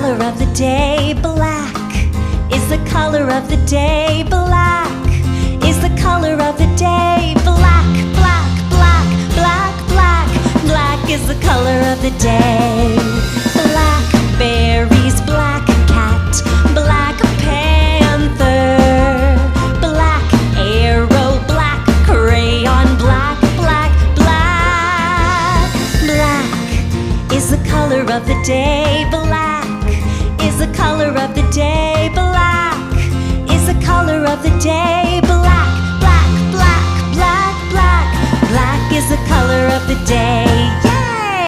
color of the day. Black is the color of the day. Black is the color of the day. Black, black, black, black, black. Black is the color of the day. Blackberries, black cat, black panther, black arrow, black crayon, black, black, black. Black is the color of the day. Black is the color of the day. Black is the color of the day. Black, black, black, black, black. Black is the color of the day.